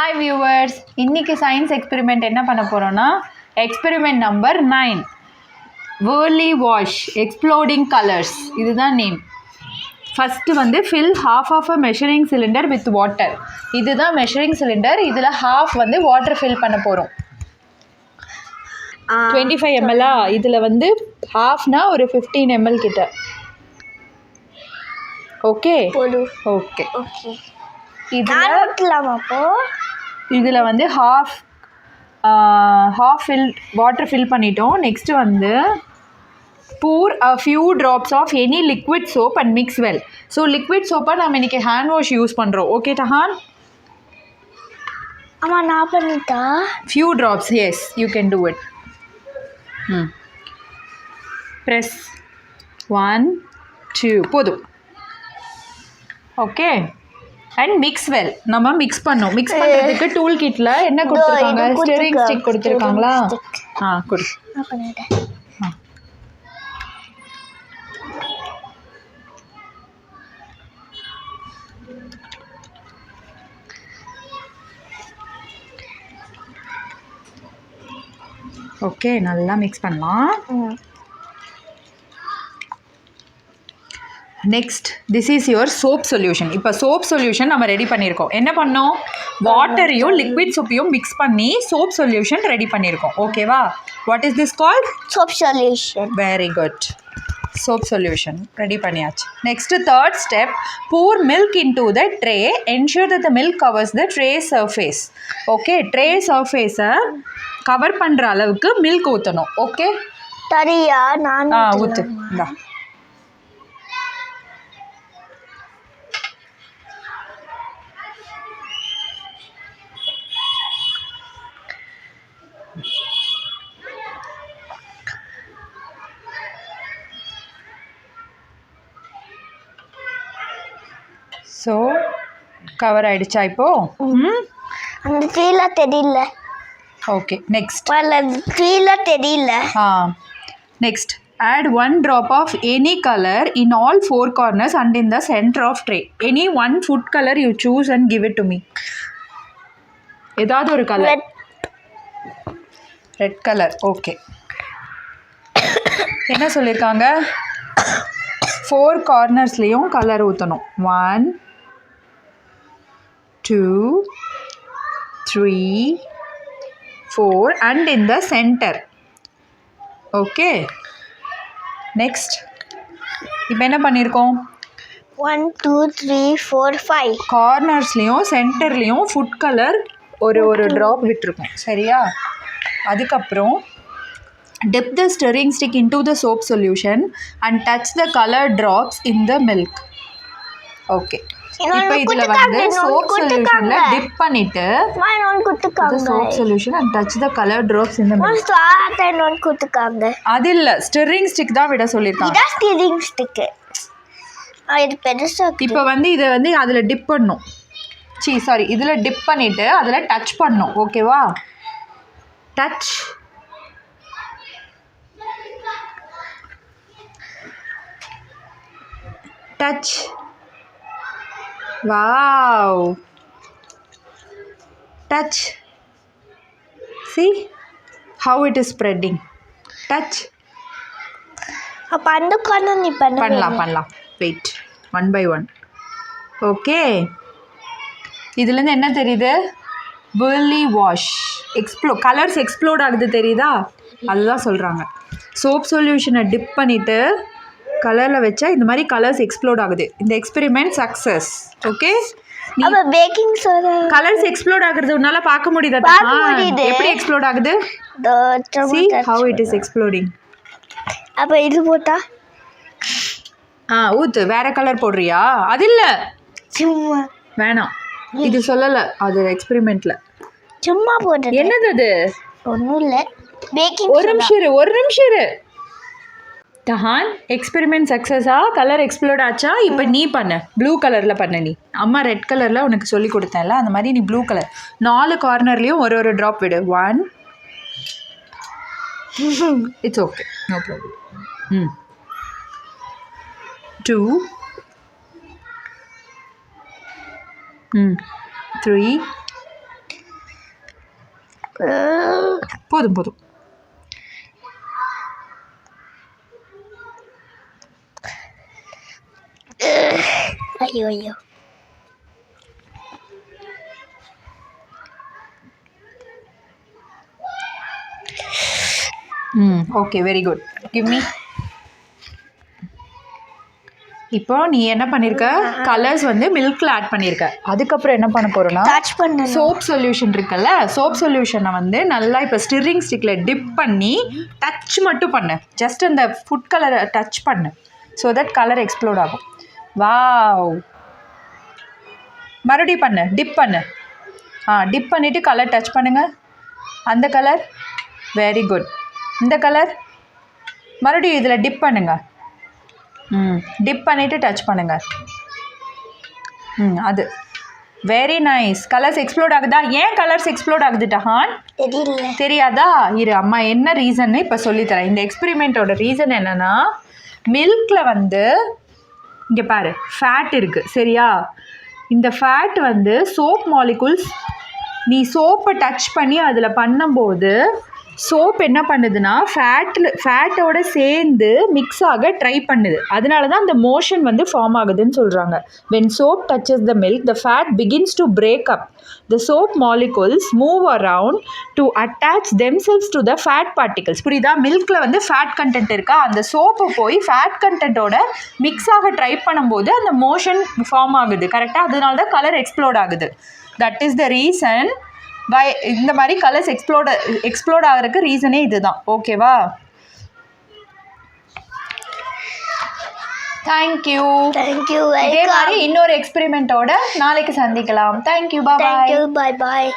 Hi viewers, இன்னைக்கு science experiment என்ன பண்ண போறோம்னா experiment number 9 Whirly wash exploding colors இதுதான் நேம். ஃபர்ஸ்ட் வந்து fill half of a measuring cylinder with water. இதுதான் measuring cylinder. இதுல half வந்து water fill பண்ண போறோம். 25 ml இதுல வந்து halfனா ஒரு 15 ml கிட்ட. ஓகே ஓகே ஓகே இதில் வந்து half fill water fill பண்ணிட்டோம். நெக்ஸ்ட் வந்து pour a few drops of any liquid soap and mix well. So liquid சோப்பை நம்ம இன்னைக்கு ஹேண்ட் வாஷ் யூஸ் பண்ணுறோம். ஓகே டஹான்? ஆமாம், நான் பண்ணிட்டா. few drops, yes, you can do it. press 1 2 போதும். Okay and mix well. நம்ம மிக்ஸ் பண்ணோம். மிக்ஸ் பண்ணுறதுக்கு டூல் கிட்டில் என்ன கொடுத்துருக்காங்க? ஸ்டியரிங் ஸ்டிக் கொடுத்துருக்காங்களா? கொடு. ஓகே, நல்லா மிக்ஸ் பண்ணலாம். Next this is your soap solution. இப்போ சோப் சொல்யூஷன் நம்ம ரெடி பண்ணியிருக்கோம். என்ன பண்ணோம்? வாட்டரையும் லிக்விட் சோப்பையும் மிக்ஸ் பண்ணி சோப் சொல்யூஷன் ரெடி பண்ணியிருக்கோம். ஓகேவா? What is this called? Soap solution. Very good. Soap solution ready பண்ணியாச்சு. Next third step, pour milk into the tray. Ensure that the milk covers the tray surface. Okay, tray சர்ஃபேஸை cover பண்ணுற அளவுக்கு milk ஊற்றணும். Okay சரியா? நான் ஊற்று. இந்தா. So cover ஆகிடுச்சா இப்போ? அந்த ட்ரீல தெரியல. ஓகே நெக்ஸ்ட் ட்ரீல தெரியல. Next add 1 drop of any color in all 4 corners and in the center of tray. Any one food color you choose and give it to me. ஏதாவது ஒரு கலர். Red colour. ஓகே, என்ன சொல்லியிருக்காங்க? 4 கார்னர்ஸ்லேயும் colour ஊற்றணும். 1 2 3 4 and in the center. Okay next இப்போ என்ன பண்ணியிருக்கோம்? 1 2 3 4 5 கார்னர்ஸ்லேயும் சென்டர்லேயும் food colour ஒரு drop விட்டுருக்கோம். சரியா? அதுக்கப்புறம் dip the stirring stick into the soap solution and touch the colored drops in the milk. Okay, இப்போ இதில் வந்து சோப் சொல்யூஷனில் டிப் பண்ணிட்டு soap solution and touch the colour drops இந்த கொடுத்துருக்காங்க. அது இல்லை, ஸ்டிரிங் ஸ்டிக் தான் விட சொல்லியிருக்காங்க. ஸ்டிரிங் ஸ்டிக் இது பெருசா. இப்போ வந்து இதை வந்து அதில் டிப் பண்ணணும். சாரி, இதில் டிப் பண்ணிவிட்டு அதில் டச் பண்ணணும். ஓகேவா? Touch touch. Wow, touch. See how it is spreading. Touch. அப்ப அந்த கார்னர் நீ பண்ணலாம். Wait, 1 by 1. ஓகே, இதுலேருந்து என்ன தெரியுது? whirly wash. கலர்ஸ் எக்ஸ்ப்ளோட் ஆகுது, தெரியுதா? அதுதான் சொல்கிறாங்க. சோப் சொல்யூஷனை டிப் பண்ணிவிட்டு கலரில் வச்சா இந்த மாதிரி கலர்ஸ் எக்ஸ்ப்ளோட் ஆகுது. இந்த experiment success. Okay, baking soda colours explode ஆகுறது உன்னால பார்க்க முடியுதா? எப்படி எக்ஸ்ப்ளோட் ஆகுது? see how it is exploding. அப்ப இது போட்டா ஊத்து. வேற கலர் போடுறியா? அது இல்ல, சும்மா வேணாம். இது சொல்லல, அது எக்ஸ்பெரிமெண்ட்ல சும்மா போட்டு. என்னது அது? ஒன்றும் இல்லை, பேக்கிங். ஒரு நிமிஷம் இரு. டஹான், எக்ஸ்பெரிமெண்ட் சக்ஸஸா? கலர் எக்ஸ்ப்ளோட் ஆச்சா? இப்போ நீ பண்ண, ப்ளூ கலரில் பண்ண. நீ அம்மா ரெட் கலரில் உனக்கு சொல்லி கொடுத்தேன்ல, அந்த மாதிரி நீ ப்ளூ கலர் 4 கார்னர்லேயும் ஒரு ட்ராப் விடு. 1 இட்ஸ் ஓகே, நோ ப்ராப்ளம். 2 3 போதும் போதும். ஐயோ ஐயோ. Okay, very good. Give me. இப்போ நீ என்ன பண்ணியிருக்க, கலர்ஸ் வந்து மில்கில் ஆட் பண்ணியிருக்க. அதுக்கப்புறம் என்ன பண்ண போகிறோன்னா, டச் பண்ண சோப் சொல்யூஷன் இருக்குல்ல, சோப் சொல்யூஷனை வந்து நல்லா இப்போ ஸ்டிரிங் ஸ்டிக்கில் டிப் பண்ணி டச் மட்டும் பண்ணு. ஜஸ்ட் அந்த ஃபுட் கலரை டச் பண்ணு. ஸோ தட் கலர் எக்ஸ்ப்ளோட் ஆகும். வாவ். மறுபடியும் பண்ணு, டிப் பண்ணு. டிப் பண்ணிவிட்டு கலர் டச் பண்ணுங்கள். அந்த கலர் வெரி குட். இந்த கலர் மறுபடியும் இதில் டிப் பண்ணுங்கள். டிப் பண்ணிவிட்டு டச் பண்ணுங்கள். அது வெரி நைஸ். கலர்ஸ் எக்ஸ்ப்ளோட் ஆகுதா? ஏன் கலர்ஸ் எக்ஸ்ப்ளோட் ஆகுது டஹான்? தெரியல. தெரியாதா? இரு, அம்மா என்ன ரீசன்னு இப்போ சொல்லித்தரேன். இந்த எக்ஸ்பெரிமெண்ட்டோட ரீசன் என்னென்னா, மில்கில் வந்து இங்கே பாரு ஃபேட் இருக்குது சரியா? இந்த ஃபேட் வந்து சோப் மாலிகுல்ஸ், நீ சோப்பை டச் பண்ணி அதில் பண்ணும்போது சோப் என்ன பண்ணுதுன்னா ஃபேட்டோட சேர்ந்து மிக்ஸ் ஆக ட்ரை பண்ணுது. அதனால தான் அந்த மோஷன் வந்து ஃபார்ம் ஆகுதுன்னு சொல்கிறாங்க. when soap touches the milk, the fat begins to break up. The soap molecules move around to attach themselves to the fat particles. புரியுதா? மில்கில் வந்து ஃபேட் கண்டென்ட் இருக்கா, அந்த சோப்பை போய் ஃபேட் கண்டென்ட்டோட மிக்ஸ் ஆக ட்ரை பண்ணும்போது அந்த மோஷன் ஃபார்ம் ஆகுது. கரெக்டாக? அதனால தான் கலர் எக்ஸ்ப்ளோட் ஆகுது. தட் இஸ் த ரீசன் இந்த மாதிரி கலர்ஸ் எக்ஸ்ப்ளோட் ஆகிறதுக்கு ரீசனே இதுதான். ஓகேவா? தேங்க்யூ. தேங்க்யூ. இதே மாதிரி இன்னொரு எக்ஸ்பெரிமெண்ட்டோட நாளைக்கு சந்திக்கலாம். தேங்க்யூ. பாய். பாய் பாய்.